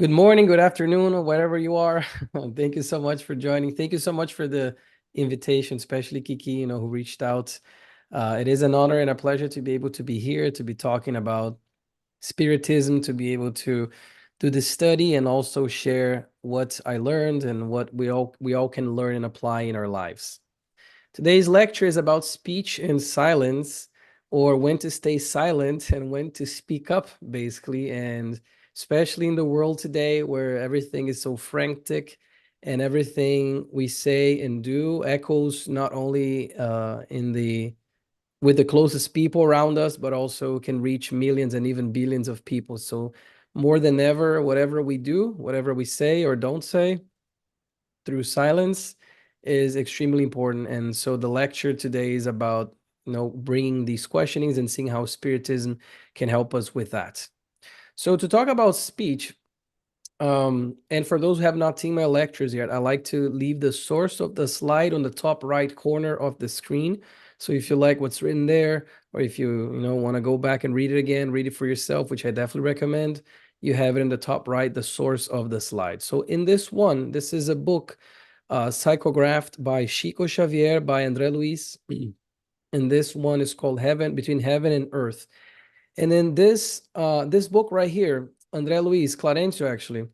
Good morning, good afternoon, or wherever you are. Thank you so much for joining. Thank you so much for the invitation, especially Kiki, who reached out. It is an honor and a pleasure to be able to be here, to be talking about spiritism, to be able to do this study and also share what I learned and what we all can learn and apply in our lives. Today's lecture is about speech and silence, or when to stay silent and when to speak up, basically. And especially in the world today where everything is so frantic and everything we say and do echoes not only with the closest people around us, but also can reach millions and even billions of people. So more than ever, whatever we do, whatever we say or don't say, through silence is extremely important. And so the lecture today is about, bringing these questionings and seeing how Spiritism can help us with that. So to talk about speech, and for those who have not seen my lectures yet, I like to leave the source of the slide on the top right corner of the screen. So if you like what's written there, or if you want to go back and read it again, read it for yourself, which I definitely recommend, you have it in the top right, the source of the slide. So in this is a book psychographed by Chico Xavier, by André Luiz. And this one is called Between Heaven and Earth. And in this book right here, André Luiz, Clarencio actually,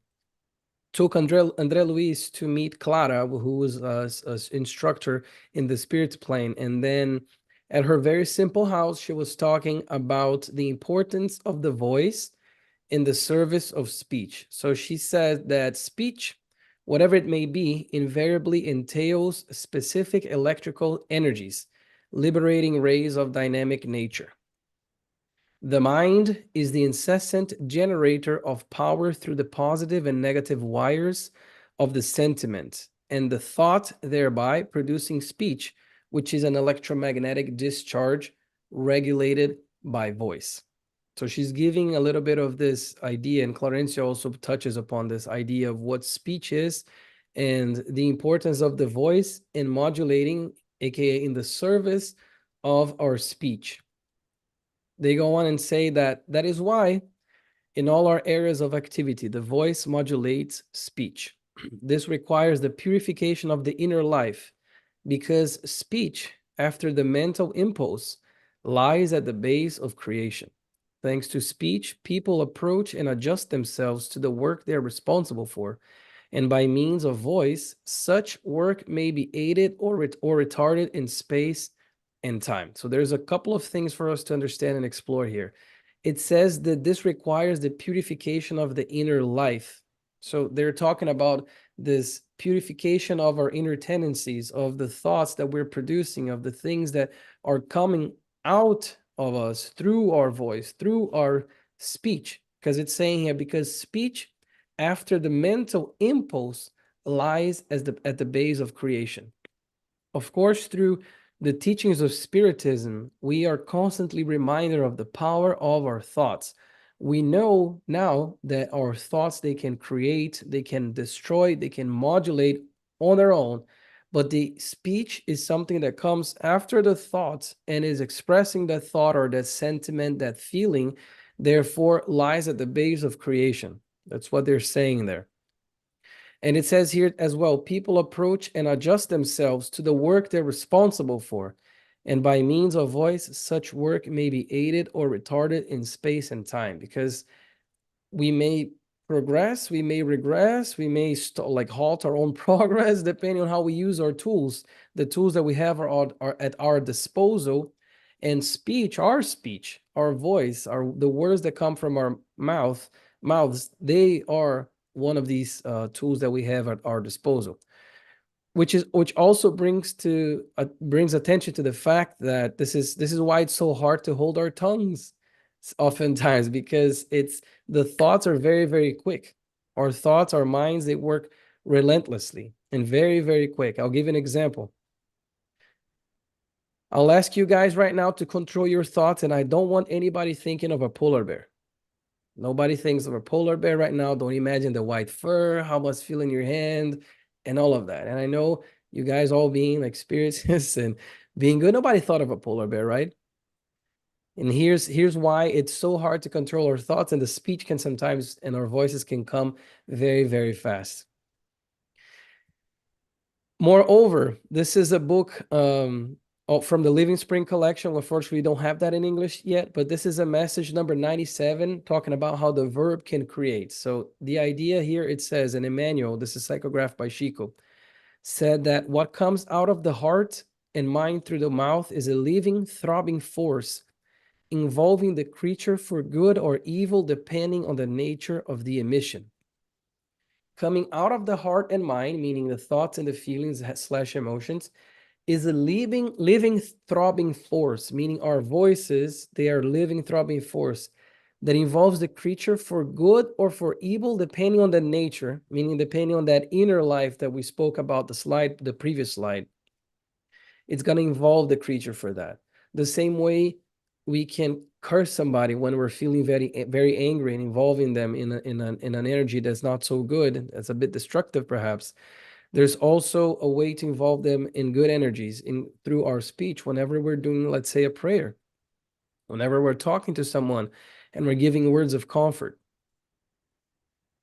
took André Luiz to meet Clara, who was an instructor in the spirit plane. And then at her very simple house, she was talking about the importance of the voice in the service of speech. So she said that speech, whatever it may be, invariably entails specific electrical energies, liberating rays of dynamic nature. The mind is the incessant generator of power through the positive and negative wires of the sentiment, and the thought thereby producing speech, which is an electromagnetic discharge regulated by voice. So she's giving a little bit of this idea, and Clarencia also touches upon this idea of what speech is and the importance of the voice in modulating, aka in the service of our speech. They go on and say that is why in all our areas of activity, the voice modulates speech. This requires the purification of the inner life, because speech, after the mental impulse, lies at the base of creation. Thanks to speech, people approach and adjust themselves to the work they're responsible for. And by means of voice, such work may be aided or retarded in space and time. So there's a couple of things for us to understand and explore here. It says that this requires the purification of the inner life. So they're talking about this purification of our inner tendencies, of the thoughts that we're producing, of the things that are coming out of us through our voice, through our speech. Because it's saying here, because speech, after the mental impulse, lies at the base of creation. Of course, through the teachings of Spiritism, we are constantly reminded of the power of our thoughts. We know now that our thoughts, they can create, they can destroy, they can modulate on their own, but the speech is something that comes after the thoughts and is expressing that thought or that sentiment, that feeling, therefore lies at the base of creation. That's what they're saying there. And it says here as well, people approach and adjust themselves to the work they're responsible for. And by means of voice, such work may be aided or retarded in space and time, because we may progress, we may regress, we may halt our own progress, depending on how we use our tools. The tools that we have are at our disposal. And speech, our voice, the words that come from our mouths, they are one of these tools that we have at our disposal, which also brings attention to the fact that this is why it's so hard to hold our tongues oftentimes, because the thoughts are very, very quick. Our thoughts, our minds, they work relentlessly and very, very quick. I'll give you an example. I'll ask you guys right now to control your thoughts, and I don't want anybody thinking of a polar bear. Nobody thinks of a polar bear right now. Don't imagine the white fur, how much feel in your hand, and all of that. And I know you guys all being like spiritists and being good. Nobody thought of a polar bear, right? And here's why it's so hard to control our thoughts, and the speech can sometimes, and our voices can come very, very fast. Moreover, this is a book from the Living Spring collection. Unfortunately, we don't have that in English yet, but this is a message number 97 talking about how the verb can create. So the idea here, it says, and Emmanuel, this is psychographed by Chico, said that what comes out of the heart and mind through the mouth is a living, throbbing force involving the creature for good or evil, depending on the nature of the emission. Coming out of the heart and mind, meaning the thoughts and the feelings / emotions, is a living, throbbing force, meaning our voices, they are living, throbbing force that involves the creature for good or for evil, depending on the nature, meaning depending on that inner life that we spoke about the previous slide. It's going to involve the creature for that. The same way we can curse somebody when we're feeling very, very angry and involving them in an energy that's not so good, that's a bit destructive perhaps. There's also a way to involve them in good energies through our speech whenever we're doing, let's say, a prayer, whenever we're talking to someone and we're giving words of comfort.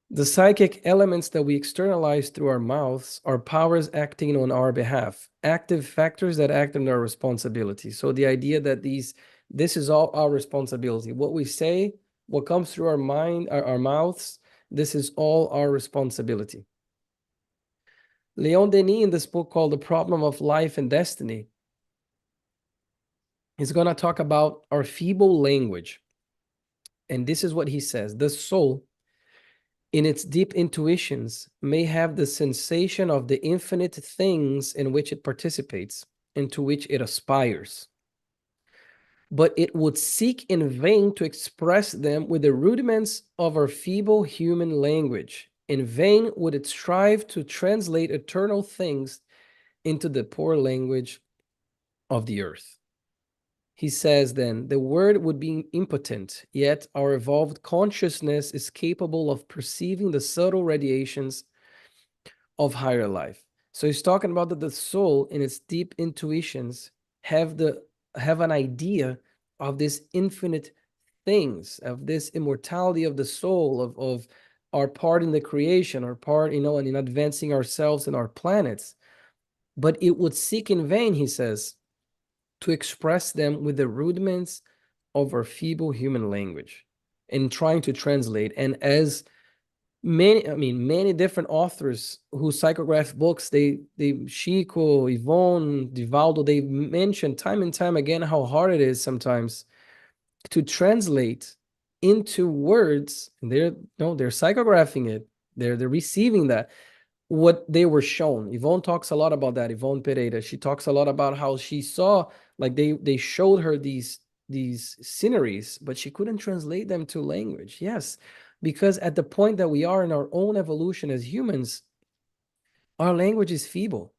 The psychic elements that we externalize through our mouths are powers acting on our behalf, active factors that act on our responsibility. So the idea that this is all our responsibility. What we say, what comes through our mind, our mouths, this is all our responsibility. Leon Denis, in this book called The Problem of Life and Destiny, is going to talk about our feeble language. And this is what he says: the soul, in its deep intuitions, may have the sensation of the infinite things in which it participates and to which it aspires. But it would seek in vain to express them with the rudiments of our feeble human language. In vain would it strive to translate eternal things into the poor language of the earth. He says then, the word would be impotent, yet our evolved consciousness is capable of perceiving the subtle radiations of higher life. So he's talking about that the soul in its deep intuitions have an idea of this infinite things, of this immortality of the soul, of our part in the creation, our part, and in advancing ourselves and our planets. But it would seek in vain, he says, to express them with the rudiments of our feeble human language and trying to translate. And as many different authors who psychograph books, Chico, Yvonne, Divaldo, they mention time and time again how hard it is sometimes to translate into words. They're psychographing it. They're receiving that, what they were shown. Yvonne talks a lot about that. Yvonne Pereira, she talks a lot about how she saw, like they showed her these sceneries, but she couldn't translate them to language. Yes, because at the point that we are in our own evolution as humans, our language is feeble.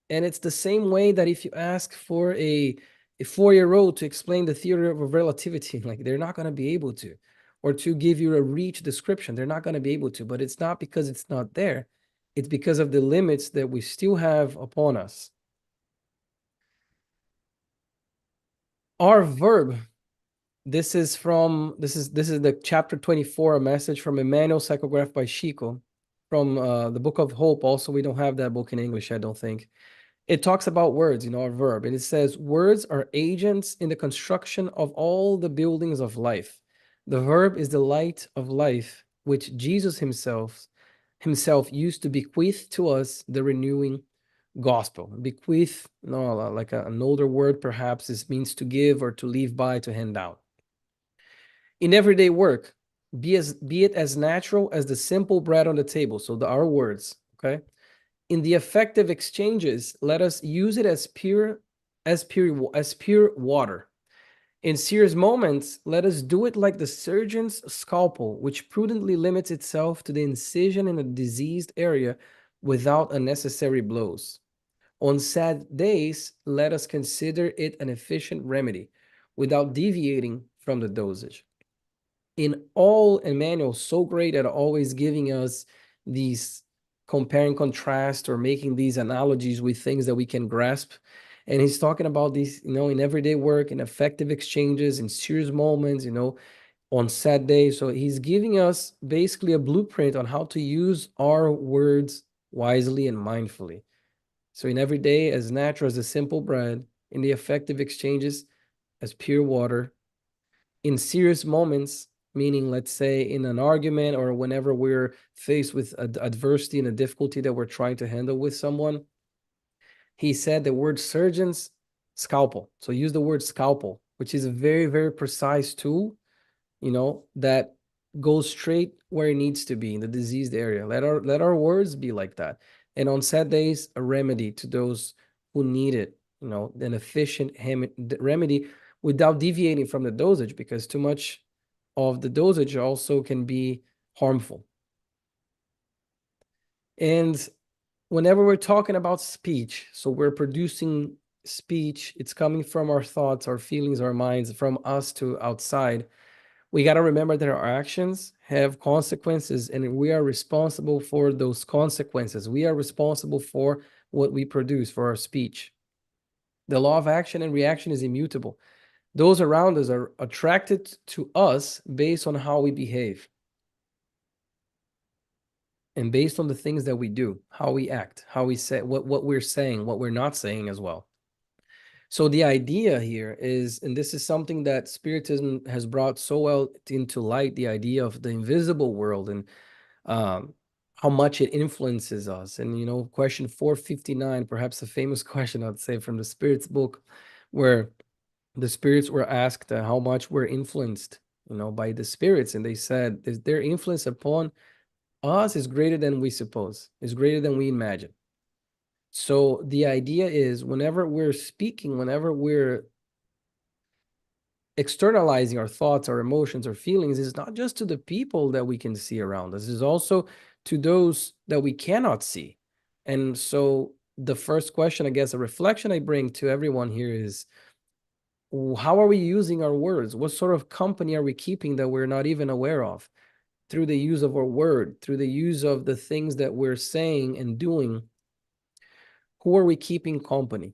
And it's the same way that if you ask for a 4-year-old to explain the theory of relativity, like they're not going to be able to, or to give you a reach description, they're not going to be able to. But it's not because it's not there. It's because of the limits that we still have upon us. Our verb, this is the chapter 24, a message from Emmanuel, psychographed by Chico, from the Book of Hope. Also, we don't have that book in English, I don't think. It talks about words, our verb, and it says, words are agents in the construction of all the buildings of life. The verb is the light of life, which Jesus himself used to bequeath to us the renewing gospel. Bequeath, like an older word perhaps, this means to give or to leave by, to hand out. In everyday work, be it as natural as the simple bread on the table, so our words, okay? In the effective exchanges, let us use it as pure water. In serious moments, let us do it like the surgeon's scalpel, which prudently limits itself to the incision in a diseased area without unnecessary blows. On sad days, let us consider it an efficient remedy, without deviating from the dosage. In all, Emmanuel, so great at always giving us these compare and contrast, or making these analogies with things that we can grasp. And he's talking about these, in everyday work, in effective exchanges, in serious moments, on sad days. So he's giving us basically a blueprint on how to use our words wisely and mindfully. So in every day, as natural as a simple bread, in the effective exchanges, as pure water, in serious moments, meaning, let's say, in an argument or whenever we're faced with adversity and a difficulty that we're trying to handle with someone, he said the word surgeon's scalpel. So use the word scalpel, which is a very, very precise tool, that goes straight where it needs to be in the diseased area. Let our words be like that. And on sad days, a remedy to those who need it, an efficient remedy without deviating from the dosage, because too much of the dosage also can be harmful. And whenever we're talking about speech, so we're producing speech, it's coming from our thoughts, our feelings, our minds, from us to outside. We got to remember that our actions have consequences, and we are responsible for those consequences. We are responsible for what we produce, for our speech. The law of action and reaction is immutable. Those around us are attracted to us based on how we behave and based on the things that we do, how we act, how we say, what we're saying, what we're not saying as well. So the idea here is, and this is something that Spiritism has brought so well into light, the idea of the invisible world and how much it influences us. And, question 459, perhaps a famous question, I'd say, from the Spirits book, where the spirits were asked how much we're influenced, by the spirits. And they said their influence upon us is greater than we suppose, is greater than we imagine. So the idea is, whenever we're speaking, whenever we're externalizing our thoughts, our emotions, our feelings, is not just to the people that we can see around us, is also to those that we cannot see. And so the first question, I guess, a reflection I bring to everyone here is, how are we using our words? What sort of company are we keeping that we're not even aware of? Through the use of our word, through the use of the things that we're saying and doing, who are we keeping company?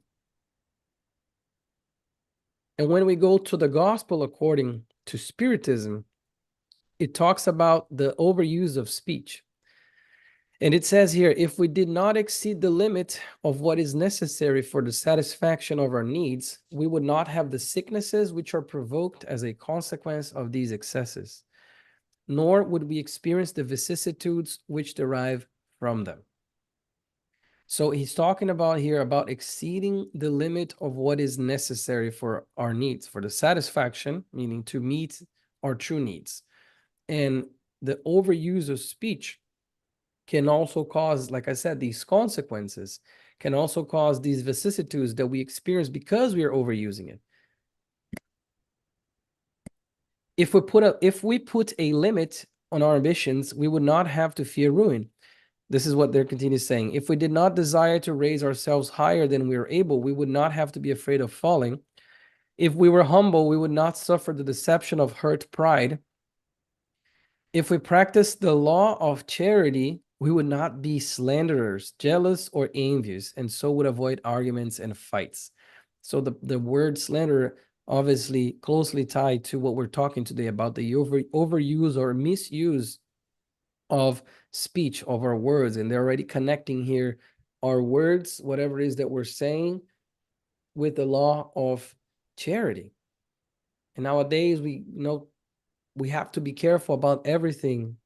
And when we go to the gospel according to Spiritism, it talks about the overuse of speech. And it says here, if we did not exceed the limit of what is necessary for the satisfaction of our needs, we would not have the sicknesses which are provoked as a consequence of these excesses, nor would we experience the vicissitudes which derive from them. So he's talking about here about exceeding the limit of what is necessary for our needs, for the satisfaction, meaning to meet our true needs. And the overuse of speech can also cause, like I said, these consequences, can also cause these vicissitudes that we experience because we are overusing it. If we put a limit on our ambitions, we would not have to fear ruin. This is what they're continuing saying. If we did not desire to raise ourselves higher than we are able, we would not have to be afraid of falling. If we were humble, we would not suffer the deception of hurt pride. If we practiced the law of charity, we would not be slanderers, jealous, or envious, and so would avoid arguments and fights. So the word slander obviously closely tied to what we're talking today about, the overuse or misuse of speech, of our words. And they're already connecting here our words, whatever it is that we're saying, with the law of charity. And nowadays we have to be careful about everything,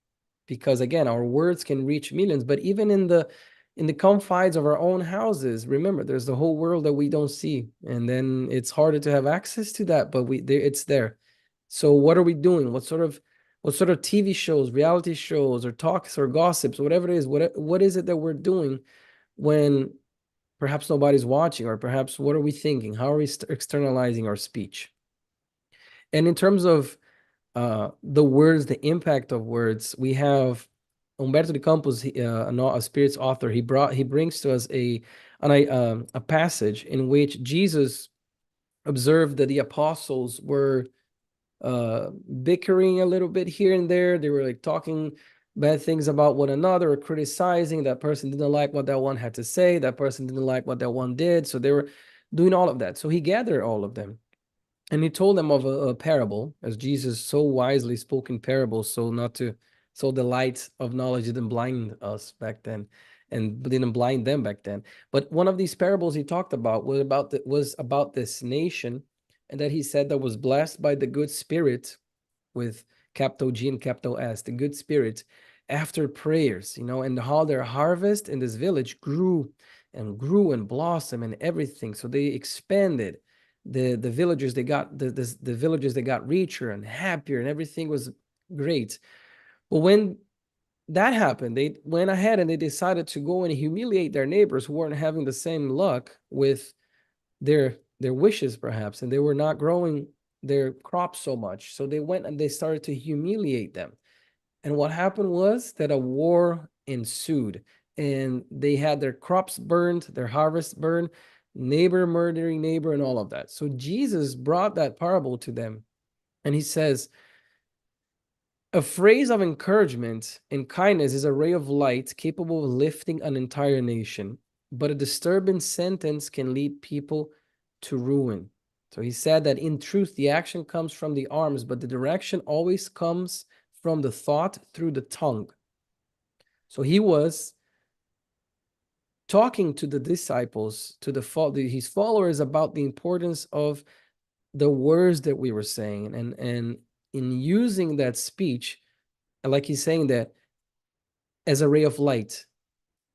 because again, our words can reach millions. But even in the confines of our own houses, remember, there's the whole world that we don't see, and then it's harder to have access to that, but it's there. So what are we doing? What sort of TV shows, reality shows, or talks, or gossips, whatever it is, what is it that we're doing when perhaps nobody's watching? Or perhaps, what are we thinking? How are we externalizing our speech? And in terms of the words, the impact of words, we have Humberto de Campos, a spirits author. He brings to us a passage in which Jesus observed that the apostles were bickering a little bit here and there. They were like talking bad things about one another, or criticizing. That person didn't like what that one had to say. That person didn't like what that one did. So they were doing all of that. So he gathered all of them. And he told them of a parable, as Jesus so wisely spoke in parables, so the light of knowledge didn't blind us back then, and didn't blind them back then. But one of these parables he talked about was about this nation, and that he said that was blessed by the good spirit, with capital G and capital S, the good spirit, after prayers, and how their harvest in this village grew and blossomed and everything. So they expanded. The villagers, they got the villagers, they got richer and happier, and everything was great. But when that happened, they went ahead and they decided to go and humiliate their neighbors who weren't having the same luck with their wishes, perhaps, and they were not growing their crops so much. So they went and they started to humiliate them. And what happened was that a war ensued, and they had their crops burned, their harvest burned, neighbor murdering neighbor, and all of that. So Jesus brought that parable to them, and he says, a phrase of encouragement and kindness is a ray of light capable of lifting an entire nation, but a disturbing sentence can lead people to ruin. So he said that in truth, the action comes from the arms, but the direction always comes from the thought through the tongue. So he was talking to the disciples, to his followers, about the importance of the words that we were saying, and in using that speech, like he's saying, that as a ray of light,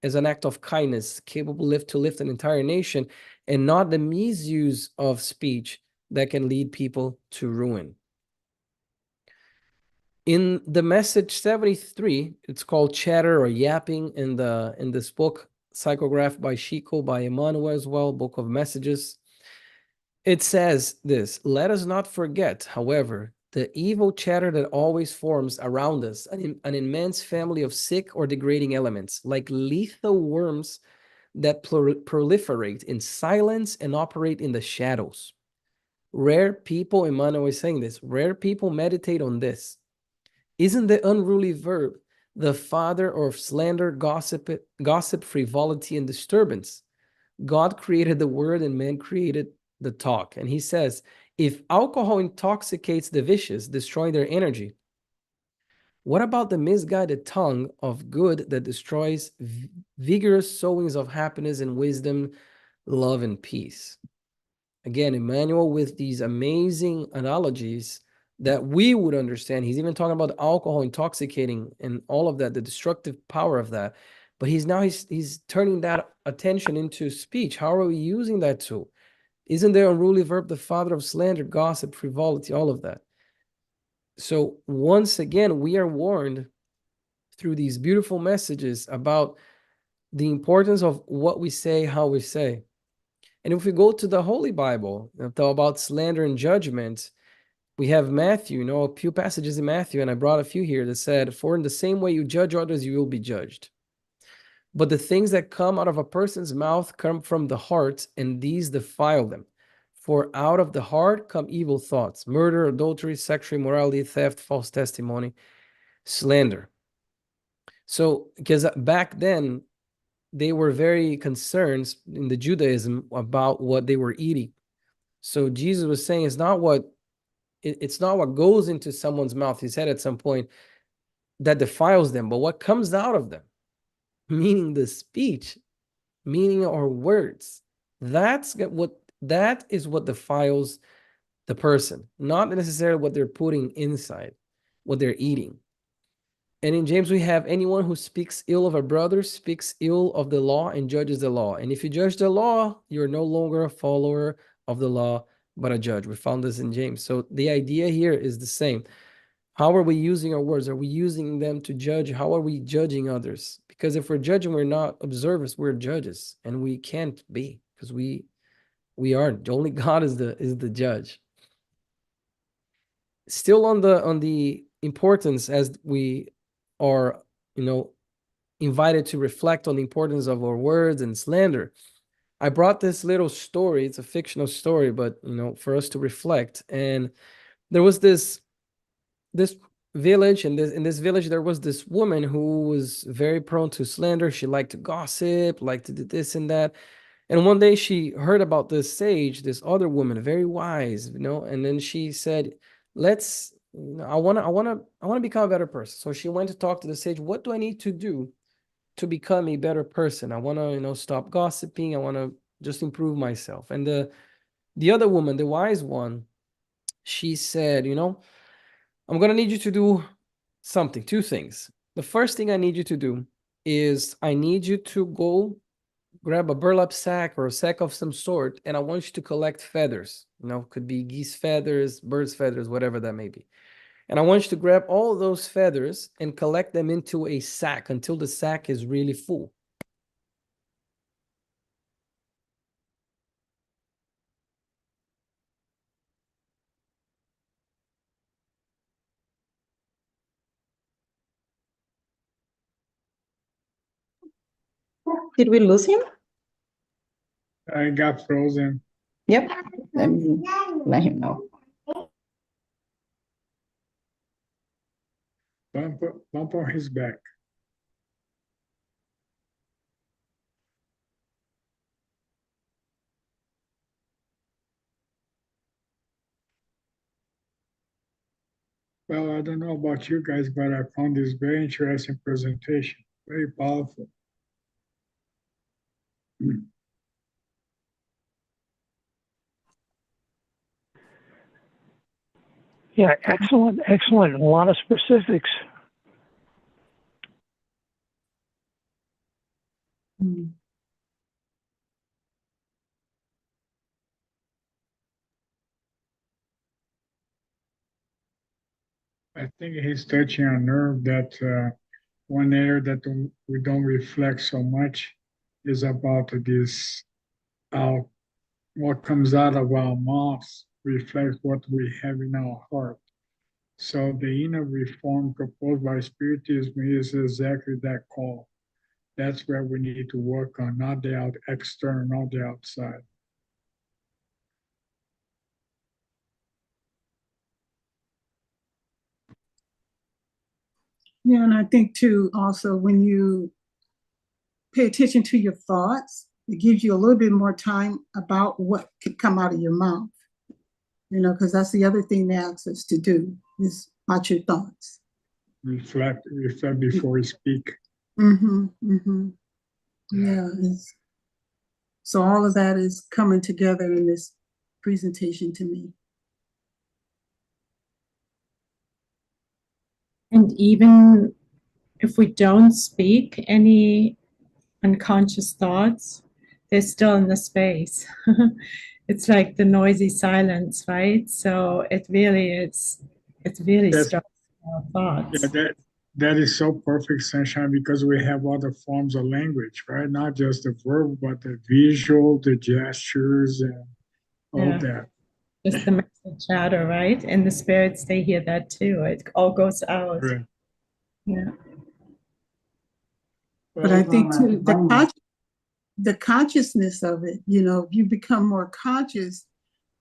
as an act of kindness, capable to lift an entire nation, and not the misuse of speech that can lead people to ruin. In the message 73, it's called chatter or yapping in this book, psychographed by Chico, by Emmanuel as well, book of messages. It says this: let us not forget, however, the evil chatter that always forms around us, an immense family of sick or degrading elements, like lethal worms that proliferate in silence and operate in the shadows. Rare people, Emmanuel is saying this, rare people meditate on this. Isn't the unruly verb the father of slander, gossip, frivolity, and disturbance? God created the word and man created the talk. And he says, if alcohol intoxicates the vicious, destroying their energy, what about the misguided tongue of good that destroys vigorous sowings of happiness and wisdom, love, and peace? Again, Emmanuel with these amazing analogies that we would understand. He's even talking about alcohol intoxicating and all of that, the destructive power of that. But he's turning that attention into speech. How are we using that tool? Isn't there a unruly verb, the father of slander, gossip, frivolity, all of that? So once again, we are warned through these beautiful messages about the importance of what we say, how we say. And if we go to the Holy Bible, about slander and judgment, we have Matthew, a few passages in Matthew, and I brought a few here that said, for in the same way you judge others, you will be judged. But the things that come out of a person's mouth come from the heart, and these defile them. For out of the heart come evil thoughts, murder, adultery, sexual immorality, theft, false testimony, slander. So, because back then, they were very concerned in the Judaism about what they were eating. So Jesus was saying it's not what goes into someone's mouth, he said at some point, that defiles them, but what comes out of them, meaning the speech, meaning our words. That is what defiles the person, not necessarily what they're putting inside, what they're eating. And in James, we have anyone who speaks ill of a brother speaks ill of the law and judges the law. And if you judge the law, you're no longer a follower of the law, but a judge. We found this in James. So the idea here is the same. How are we using our words? Are we using them to judge? How are we judging others? Because if we're judging, we're not observers, we're judges. And we can't be, because we aren't. Only God is the judge. Still on the importance, as we are, invited to reflect on the importance of our words and slander. I brought this little story. It's a fictional story, but for us to reflect. And there was this village, and in this village there was this woman who was very prone to slander. She liked to gossip, liked to do this and that. And one day she heard about this sage, this other woman, very wise, and then she said, let's, I want to become a better person. So she went to talk to the sage. What do I need to do to become a better person? I want to, stop gossiping. I want to just improve myself. And the other woman, the wise one, she said, I'm going to need you to do something, two things. The first thing I need you to do is I need you to go grab a burlap sack or a sack of some sort, and I want you to collect feathers. Could be geese feathers, birds feathers, whatever that may be. And I want you to grab all those feathers and collect them into a sack until the sack is really full. Did we lose him? I got frozen. Yep. Let me let him know. Bump on his back. Well, I don't know about you guys, but I found this very interesting presentation, very powerful. Yeah, excellent. A lot of specifics. I think he's touching a nerve that one area that we don't reflect so much is about this out. What comes out of our mouths reflects what we have in our heart. So the inner reform proposed by Spiritism is exactly that call. That's where we need to work on, not the external, not the outside. Yeah, and I think too, also when you pay attention to your thoughts, it gives you a little bit more time about what could come out of your mouth. Because that's the other thing they ask us to do is watch your thoughts. Reflect before we speak. Mm-hmm. Mm-hmm. Yeah. So all of that is coming together in this presentation to me. And even if we don't speak any unconscious thoughts, they're still in the space. It's like the noisy silence, right? So it really starts our thoughts. Yeah, that is so perfect, Sunshine, because we have other forms of language, right? Not just the verb, but the visual, the gestures, and all that. Just the mental chatter, right? And the spirits, they hear that too. It all goes out. Right. Yeah. But I think too, the consciousness of it, if you become more conscious,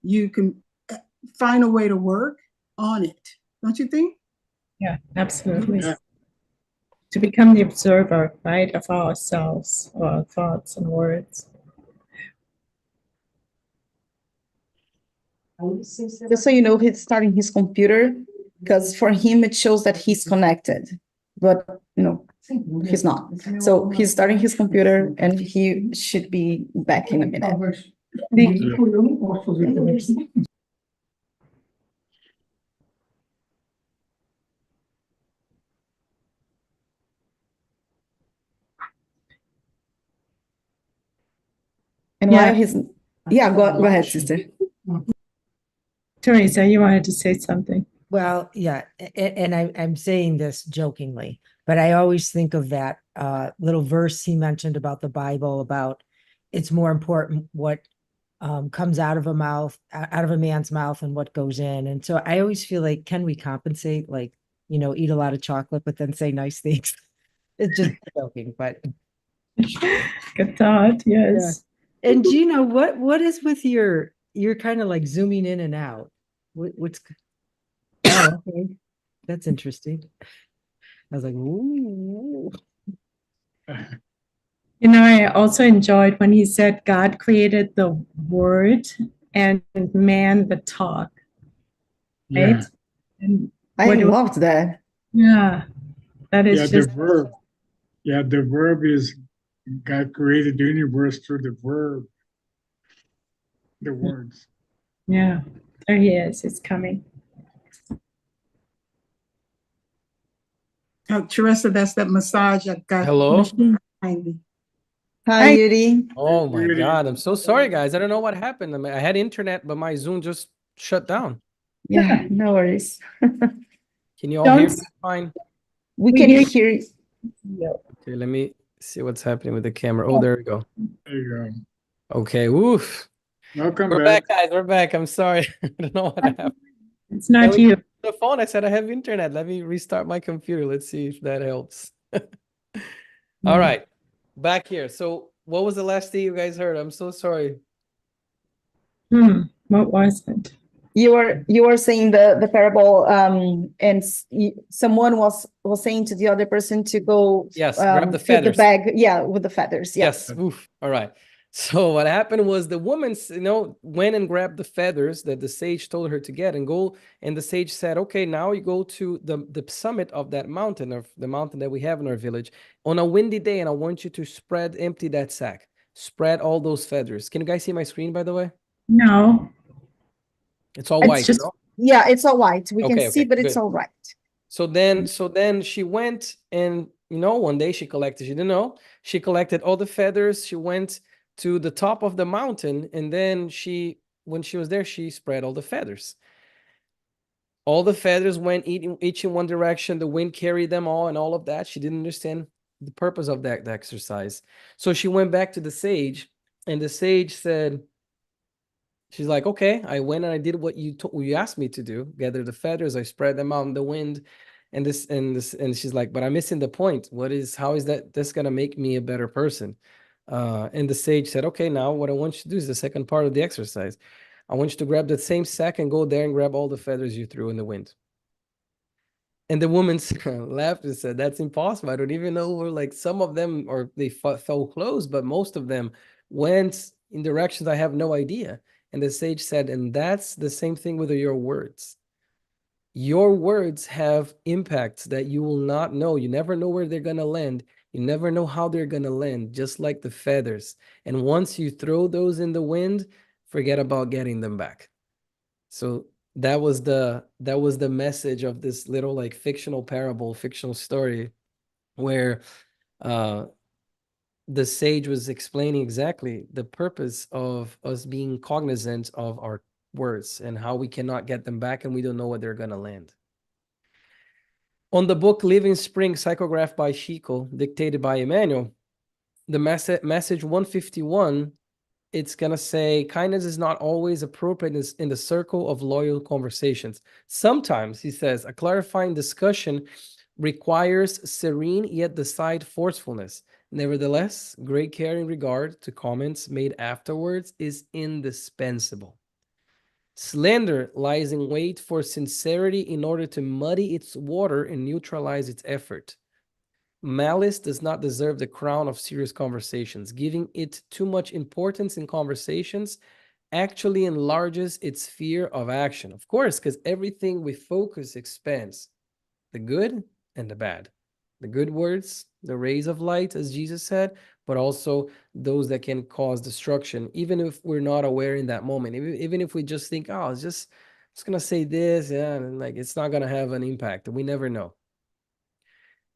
you can find a way to work on it. Don't you think? Yeah, absolutely. Yeah. To become the observer, right, of ourselves, our thoughts and words. Just so you know, he's starting his computer because for him it shows that he's connected, but he's not. So he's starting his computer and he should be back in a minute. Thank you. And while he's go ahead, sister. Teresa, you wanted to say something. Well, yeah, and I'm saying this jokingly, but I always think of that little verse he mentioned about the Bible, about it's more important what comes out of a man's mouth and what goes in. And so I always feel like, can we compensate, like, eat a lot of chocolate, but then say nice things? It's just joking, but Good thought, yes. Yeah. And Gina, what is with you're kind of like zooming in and out? What's Oh, okay. That's interesting. I was like, ooh. You know, I also enjoyed when he said God created the word and man the talk, Yeah, right? And I what do loved that. yeah, that yeah, is the just verb. Yeah, the verb is God created the universe through the verb, the words. yeah. There he is. It's coming. Teresa, that's that massage I got Hello? machine behind me. Hi, Hi. Yuri. Oh my Really, God. I'm so sorry, guys. I don't know what happened. I mean, I had internet, but my Zoom just shut down. Yeah, no worries. Can you all hear Don't me fine? We we can hear hear. you? Okay, let me see what's happening with the camera. Oh, there we go. there you Okay, woof. go. Welcome We're back. back, guys. We're back. I'm sorry. I don't know what happened. It's Then not we you. got the phone. I said I have internet. Let me restart my computer. Let's see if that helps. All right, back here. So, what was the last thing you guys heard? I'm so sorry. What was it? You were saying the parable, and someone was saying to the other person to go Yes, grab the fill the feathers. bag. Yeah, with the feathers. Yes. Yes. Oof. All right. So what happened was the woman, went and grabbed the feathers that the sage told her to get and go. And the sage said, okay, now you go to the summit of that mountain, of the mountain that we have in our village on a windy day. And I want you to empty that sack, spread all those feathers. Can you guys see my screen, by the way? No, It's all It's white, just, yeah, it's all white. We can Okay, see, okay, but it's good. all right. So then she went and, one day she didn't know, she collected all the feathers. She went to the top of the mountain, and then when she was there, she spread all the feathers. All the feathers went each in one direction. The wind carried them all and all of that. She didn't understand the purpose of that exercise. So she went back to the sage, and the sage said, she's like, okay, I went and I did what you asked me to do. Gather the feathers, I spread them out in the wind, and she's like, but I'm missing the point. How is that's gonna make me a better person? And the sage said, okay, now what I want you to do is the second part of the exercise. I want you to grab that same sack and go there and grab all the feathers you threw in the wind. And the woman laughed and said, that's impossible. I don't even know where, like, some of them, or they fell close, but most of them went in directions I have no idea. And the sage said, and that's the same thing with your words. Your words have impacts that you will not know. You never know where they're going to land. You never know how they're going to land, just like the feathers. And once you throw those in the wind, forget about getting them back. So that was the message of this little, like, fictional parable, fictional story, where the sage was explaining exactly the purpose of us being cognizant of our words and how we cannot get them back and we don't know where they're going to land. On the book Living Spring, psychographed by Chico, dictated by Emmanuel, the message 151, it's going to say, kindness is not always appropriate in the circle of loyal conversations. Sometimes, he says, a clarifying discussion requires serene yet decided forcefulness. Nevertheless, great care in regard to comments made afterwards is indispensable. Slander lies in wait for sincerity in order to muddy its water and neutralize its effort. Malice does not deserve the crown of serious conversations. Giving it too much importance in conversations actually enlarges its sphere of action. Of course, because everything we focus expands, the good and the bad. The good words, the rays of light, as Jesus said, but also those that can cause destruction, even if we're not aware in that moment. Even if we just think, oh, it's just going to say this, yeah, and like it's not going to have an impact. We never know.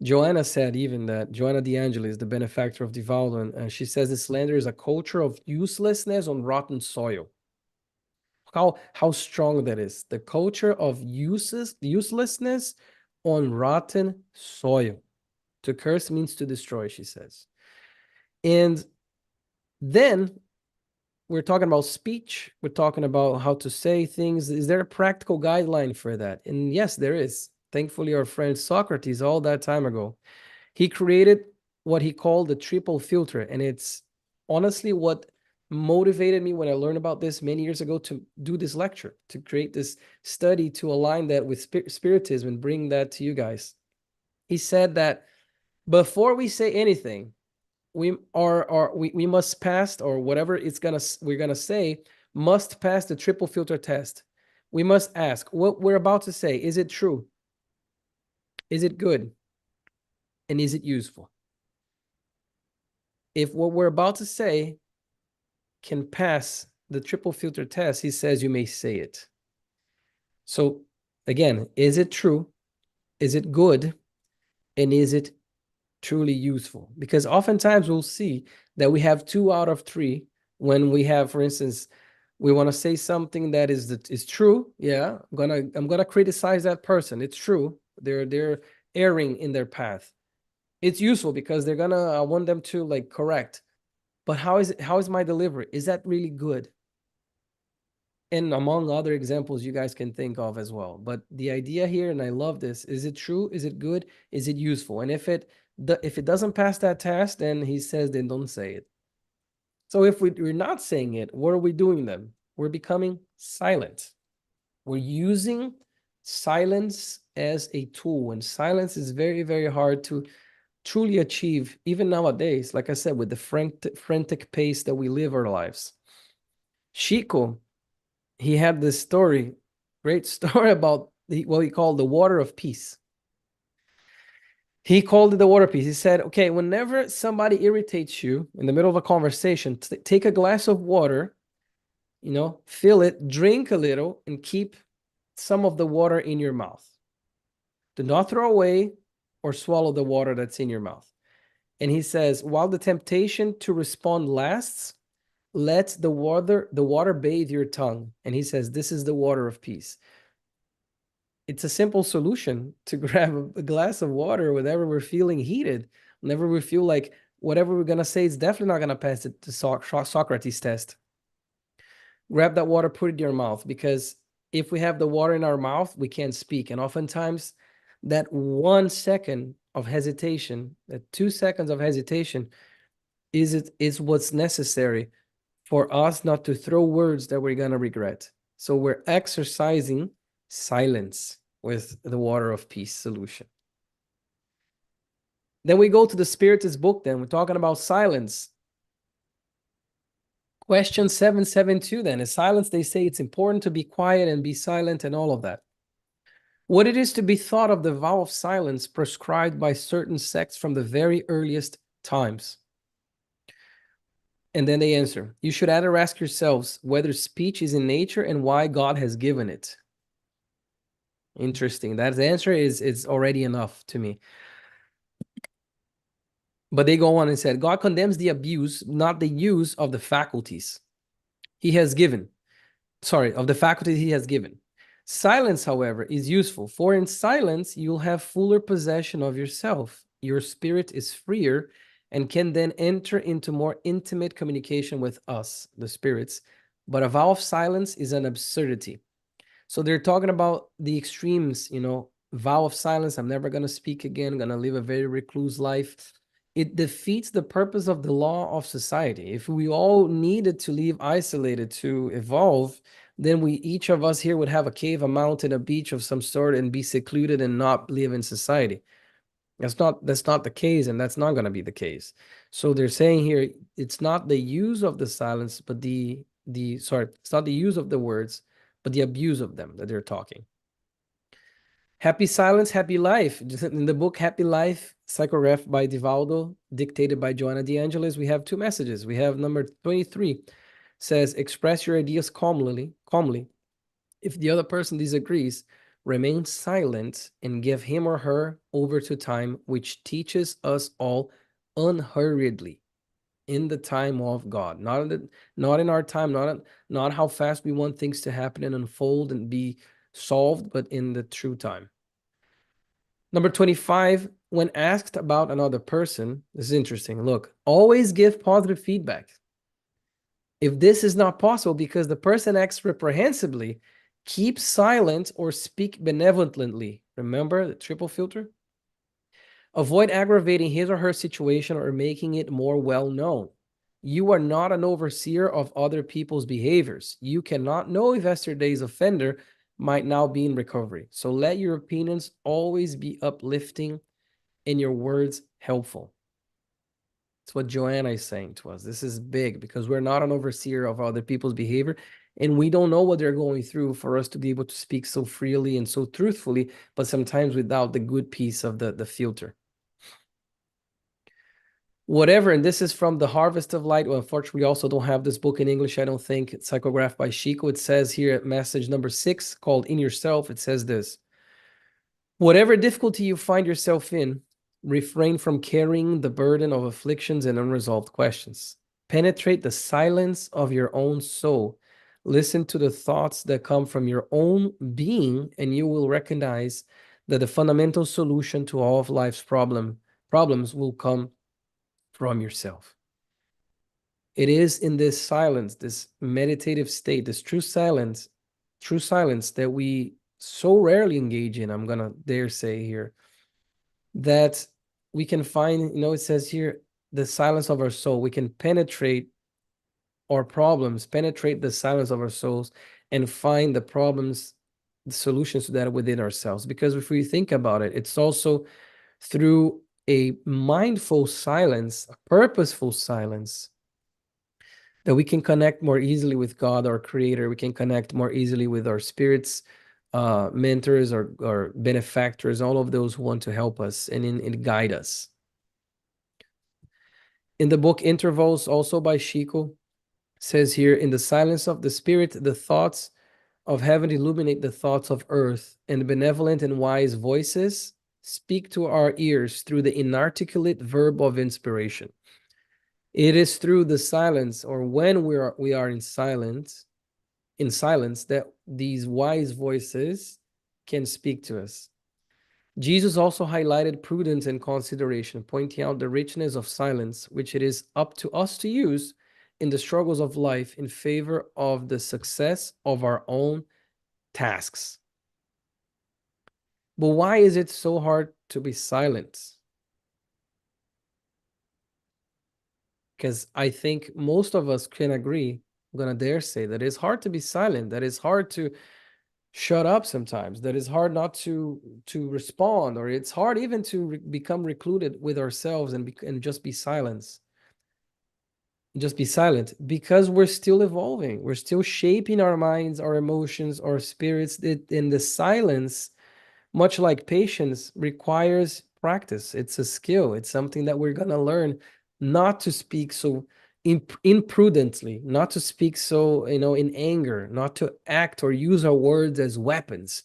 Joanna said even that, Joanna De Angelis, the benefactor of Divaldo, and she says that slander is a culture of uselessness on rotten soil. How strong that is. The culture of uselessness on rotten soil. To curse means to destroy, she says. And then we're talking about speech. We're talking about how to say things. Is there a practical guideline for that? And yes, there is. Thankfully, our friend Socrates, all that time ago, he created what he called the triple filter. And it's honestly what motivated me when I learned about this many years ago to do this lecture, to create this study, to align that with Spiritism and bring that to you guys. He said that before we say anything, we must pass, or whatever we're gonna say must pass the triple filter test. We must ask what we're about to say. Is it true? Is it good? And is it useful? If what we're about to say can pass the triple filter test, he says you may say it. So again, is it true? Is it good? And is it truly useful? Because oftentimes we'll see that we have 2 out of 3 when we have, for instance, we want to say something that is true. Yeah, I'm gonna criticize that person. It's true. They're erring in their path. It's useful because I want them to like correct. But how is my delivery? Is that really good? And among other examples you guys can think of as well. But the idea here, and I love this, is it true? Is it good? Is it useful? And if it doesn't pass that test, then he says, then don't say it. So if we're not saying it, what are we doing then? We're becoming silent. We're using silence as a tool, and silence is very, very hard to truly achieve, even nowadays, like I said, with the frantic pace that we live our lives. Chico, he had this story, great story about what he called the water of peace. He called it the water peace. He said, okay, whenever somebody irritates you in the middle of a conversation, take a glass of water, fill it, drink a little, and keep some of the water in your mouth. Do not throw away or swallow the water that's in your mouth. And he says, while the temptation to respond lasts, let the water bathe your tongue. And he says, this is the water of peace. It's a simple solution to grab a glass of water whenever we're feeling heated, whenever we feel like whatever we're going to say is definitely not going to pass the Socrates test. Grab that water, put it in your mouth, because if we have the water in our mouth, we can't speak. And oftentimes that 1 second of hesitation, that 2 seconds of hesitation is what's necessary for us not to throw words that we're going to regret. So we're exercising silence with the water of peace solution. Then we go to the Spiritist book. Then we're talking about silence. Question 772 then is silence. They say it's important to be quiet and be silent and all of that. What it is to be thought of the vow of silence prescribed by certain sects from the very earliest times. And then they answer, you should either ask yourselves whether speech is in nature and why God has given it. Interesting. That answer is already enough to me. But they go on and said, God condemns the abuse, not the use of the faculties he has given. Sorry, of the faculties he has given. Silence, however, is useful, for in silence you'll have fuller possession of yourself. Your spirit is freer and can then enter into more intimate communication with us, the spirits. But a vow of silence is an absurdity. So they're talking about the extremes, vow of silence. I'm never going to speak again. I'm going to live a very recluse life. It defeats the purpose of the law of society. If we all needed to live isolated to evolve, then each of us here would have a cave, a mountain, a beach of some sort and be secluded and not live in society. That's not the case, and that's not going to be the case. So they're saying here, it's not the use of the silence, but it's not the use of the words, but the abuse of them that they're talking. Happy Silence, Happy Life. In the book Happy Life, psychographed by Divaldo, dictated by Joanna De Angelis, we have 2 messages. We have number 23, says, express your ideas calmly. If the other person disagrees, remain silent and give him or her over to time, which teaches us all unhurriedly in the time of God. Not in our time, not how fast we want things to happen and unfold and be solved, but in the true time. Number 25, when asked about another person, this is interesting. Look, always give positive feedback. If this is not possible because the person acts reprehensibly, keep silent or speak benevolently. Remember the triple filter? Avoid aggravating his or her situation or making it more well known. You are not an overseer of other people's behaviors. You cannot know if yesterday's offender might now be in recovery. So let your opinions always be uplifting and your words helpful. It's what Joanna is saying to us. This is big because we're not an overseer of other people's behavior, and we don't know what they're going through for us to be able to speak so freely and so truthfully, but sometimes without the good piece of the filter. Whatever, and this is from The Harvest of Light. Well, unfortunately, we also don't have this book in English, I don't think. It's psychographed by Chico. It says here at message number 6, called In Yourself, it says this: whatever difficulty you find yourself in, refrain from carrying the burden of afflictions and unresolved questions. Penetrate the silence of your own soul. Listen to the thoughts that come from your own being, and you will recognize that the fundamental solution to all of life's problems will come from yourself. It is in this silence, this meditative state, this true silence that we so rarely engage in, I'm gonna dare say here, that we can find, it says here, the silence of our soul. We can penetrate our problems, penetrate the silence of our souls, and find the problems, the solutions to that within ourselves. Because if we think about it, it's also through a mindful silence, a purposeful silence, that we can connect more easily with God, our creator. We can connect more easily with our spirits, mentors, or benefactors, all of those who want to help us and guide us. In the book Intervals, also by Chico, says here, in the silence of the spirit, the thoughts of heaven illuminate the thoughts of earth, and benevolent and wise voices speak to our ears through the inarticulate verb of inspiration. It is through the silence, or when we are in silence, that these wise voices can speak to us. Jesus also highlighted prudence and consideration, pointing out the richness of silence, which it is up to us to use in the struggles of life in favor of the success of our own tasks. But why is it so hard to be silent? Because I think most of us can agree, I'm going to dare say, that it's hard to be silent, that it's hard to shut up sometimes, that it's hard not to respond, or it's hard even to become recluded with ourselves and just be silent. Just be silent, because we're still evolving. We're still shaping our minds, our emotions, our spirits. In the silence, much like patience, requires practice. It's a skill. It's something that we're going to learn not to speak so imprudently, not to speak so, in anger, not to act or use our words as weapons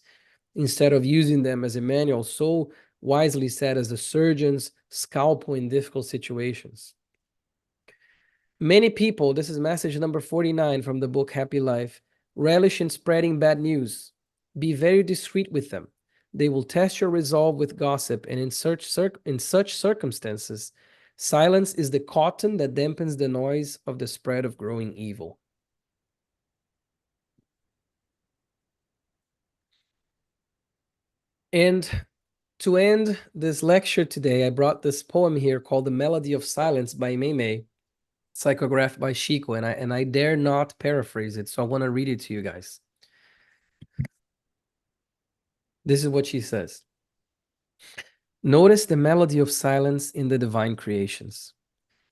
instead of using them as Emmanuel so wisely said, as the surgeon's scalpel in difficult situations. Many people, this is message number 49 from the book Happy Life, relish in spreading bad news. Be very discreet with them. They will test your resolve with gossip, and in such circumstances, silence is the cotton that dampens the noise of the spread of growing evil. And to end this lecture today, I brought this poem here called The Melody of Silence by Mei, psychographed by Chico, and I dare not paraphrase it, so I want to read it to you guys. This is what she says. Notice the melody of silence in the divine creations.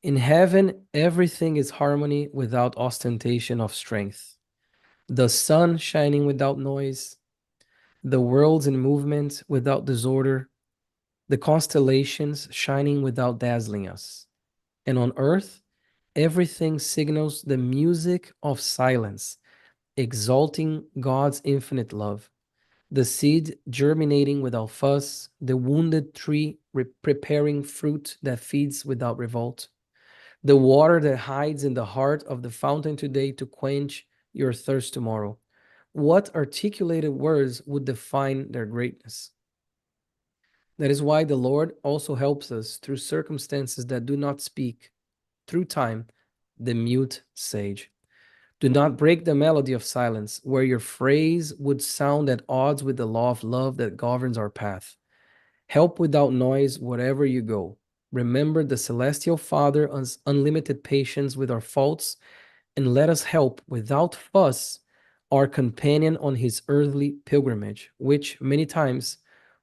In heaven, everything is harmony without ostentation of strength. The sun shining without noise, the worlds in movement without disorder, the constellations shining without dazzling us. And on earth, everything signals the music of silence, exalting God's infinite love. The seed germinating without fuss, the wounded tree preparing fruit that feeds without revolt, the water that hides in the heart of the fountain today to quench your thirst tomorrow. What articulated words would define their greatness? That is why the Lord also helps us through circumstances that do not speak, through time, the mute sage. Do not break the melody of silence, where your phrase would sound at odds with the law of love that governs our path. Help without noise wherever you go. Remember the celestial Father's unlimited patience with our faults, and let us help without fuss our companion on his earthly pilgrimage, which many times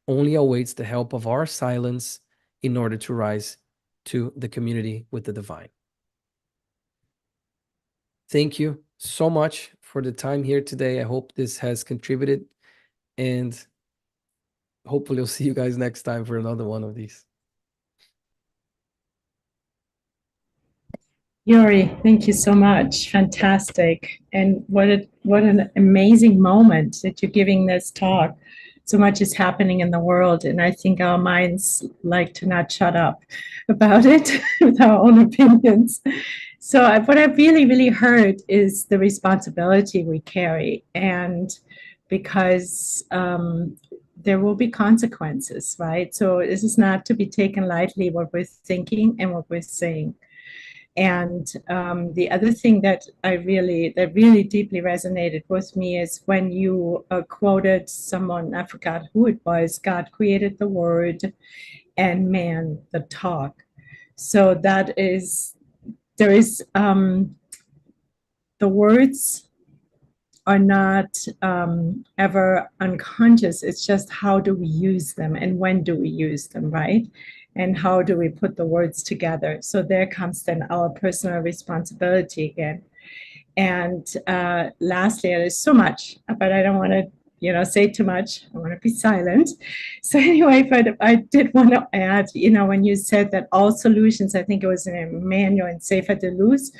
only awaits the help of our silence in order to rise to the community with the divine. Thank you so much for the time here today. I hope this has contributed, and hopefully I'll see you guys next time for another one of these. Yuri, thank you so much. Fantastic. And what an amazing moment that you're giving this talk. So much is happening in the world, and I think our minds like to not shut up about it with our own opinions. So what I really, really heard is the responsibility we carry, and because there will be consequences, right? So this is not to be taken lightly, what we're thinking and what we're saying. And the other thing that really deeply resonated with me is when you quoted someone, I forgot who it was, God created the word and man the talk. So there is the words are not ever unconscious. It's just how do we use them and when do we use them, right? And how do we put the words together? So there comes then our personal responsibility again. And lastly, there's so much, but I don't want to say too much. I want to be silent. So anyway, but I did want to add, when you said that all solutions, I think it was in Emmanuel and Sefer de Luz,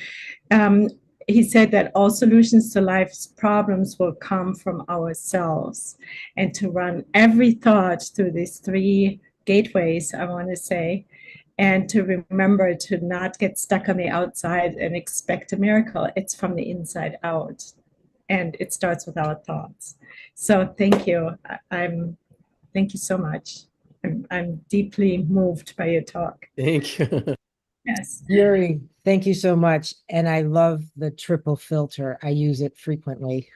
he said that all solutions to life's problems will come from ourselves, and to run every thought through these three gateways, I want to say, and to remember to not get stuck on the outside and expect a miracle. It's from the inside out, and it starts with our thoughts. So thank you. Thank you so much. I'm deeply moved by your talk. Thank you. Yes. Yuri, thank you so much. And I love the triple filter. I use it frequently.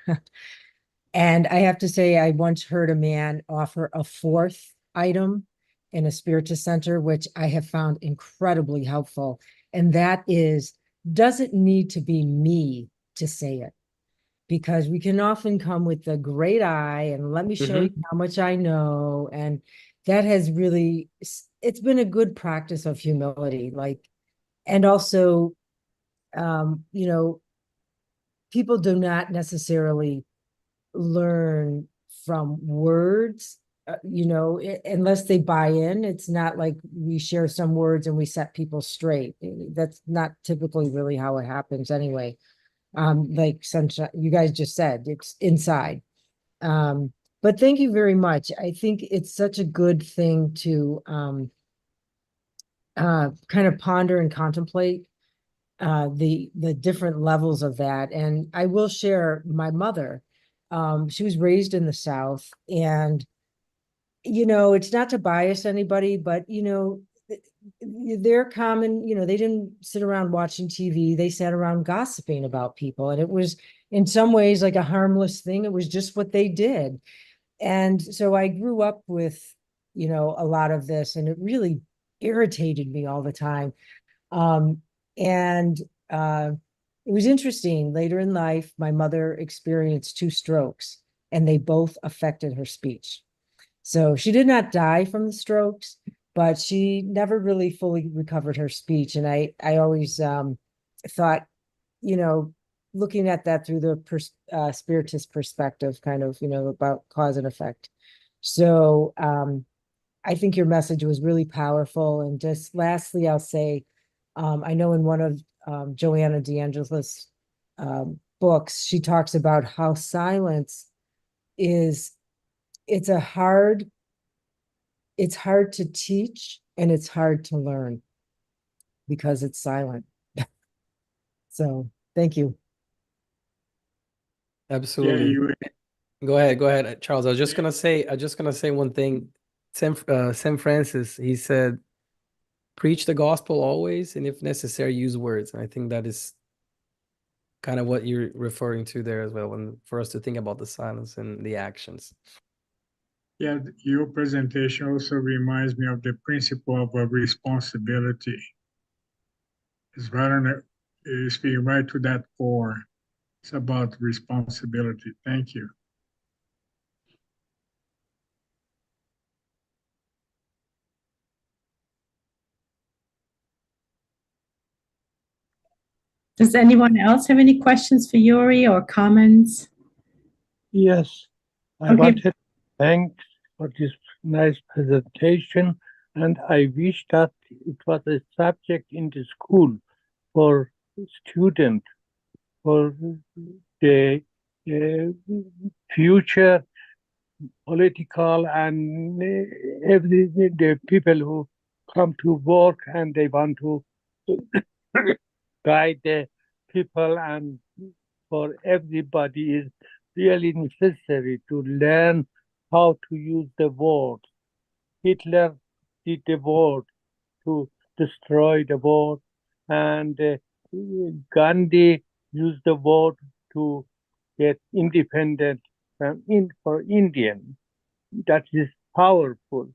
And I have to say, I once heard a man offer a fourth item in a Spiritist center, which I have found incredibly helpful. And that is, does it need to be me to say it? Because we can often come with the great eye and let me show you how much I know. And that has really, it's been a good practice of humility. And also, people do not necessarily learn from words, unless they buy in. It's not like we share some words and we set people straight. That's not typically really how it happens anyway. Like Sunshine, you guys just said, it's inside. But thank you very much. I think it's such a good thing to kind of ponder and contemplate the different levels of that. And I will share my mother. She was raised in the South, and it's not to bias anybody, but they're common, they didn't sit around watching TV. They sat around gossiping about people. And it was in some ways like a harmless thing. It was just what they did. And so I grew up with, a lot of this, and it really irritated me all the time. And it was interesting. Later in life, my mother experienced 2 strokes, and they both affected her speech. So she did not die from the strokes, but she never really fully recovered her speech. And I always thought, looking at that through the Spiritist perspective, kind of, about cause and effect. So I think your message was really powerful. And just lastly, I'll say, I know in one of Joanna D'Angelo's books, she talks about how silence it's hard to teach and it's hard to learn because it's silent. So thank you. Absolutely. Go ahead, Charles. I was just gonna say one thing. Saint Francis, he said, preach the gospel always, and if necessary, use words. And I think that is kind of what you're referring to there as well, and for us to think about the silence and the actions. Yeah, your presentation also reminds me of the principle of responsibility. It's speaking right to that core. It's about responsibility. Thank you. Does anyone else have any questions for Yuri or comments? Yes, I Okay. wanted to thank for this nice presentation, and I wish that it was a subject in the school for students, for the future political and every the people who come to work and they want to guide the people, and for everybody is really necessary to learn how to use the word. Hitler did the word to destroy the world, and Gandhi used the word to get independent for Indian. That is powerful.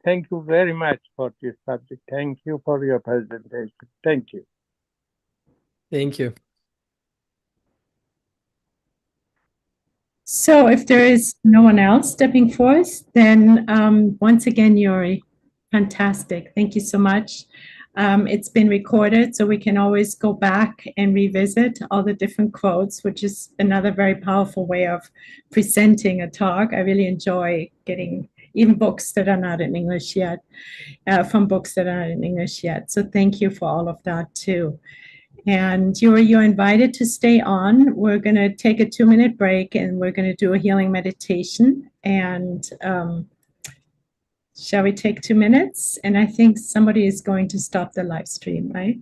Thank you very much for this subject. Thank you for your presentation. Thank you. Thank you. So if there is no one else stepping forth, then once again, Yuri, fantastic. Thank you so much. It's been recorded, so we can always go back and revisit all the different quotes, which is another very powerful way of presenting a talk. I really enjoy getting even books that are not in English yet, from books that are not in English yet. So thank you for all of that too. And you're invited to stay on. We're going to take a 2-minute break and we're going to do a healing meditation. And shall we take 2 minutes? And I think somebody is going to stop the live stream, right?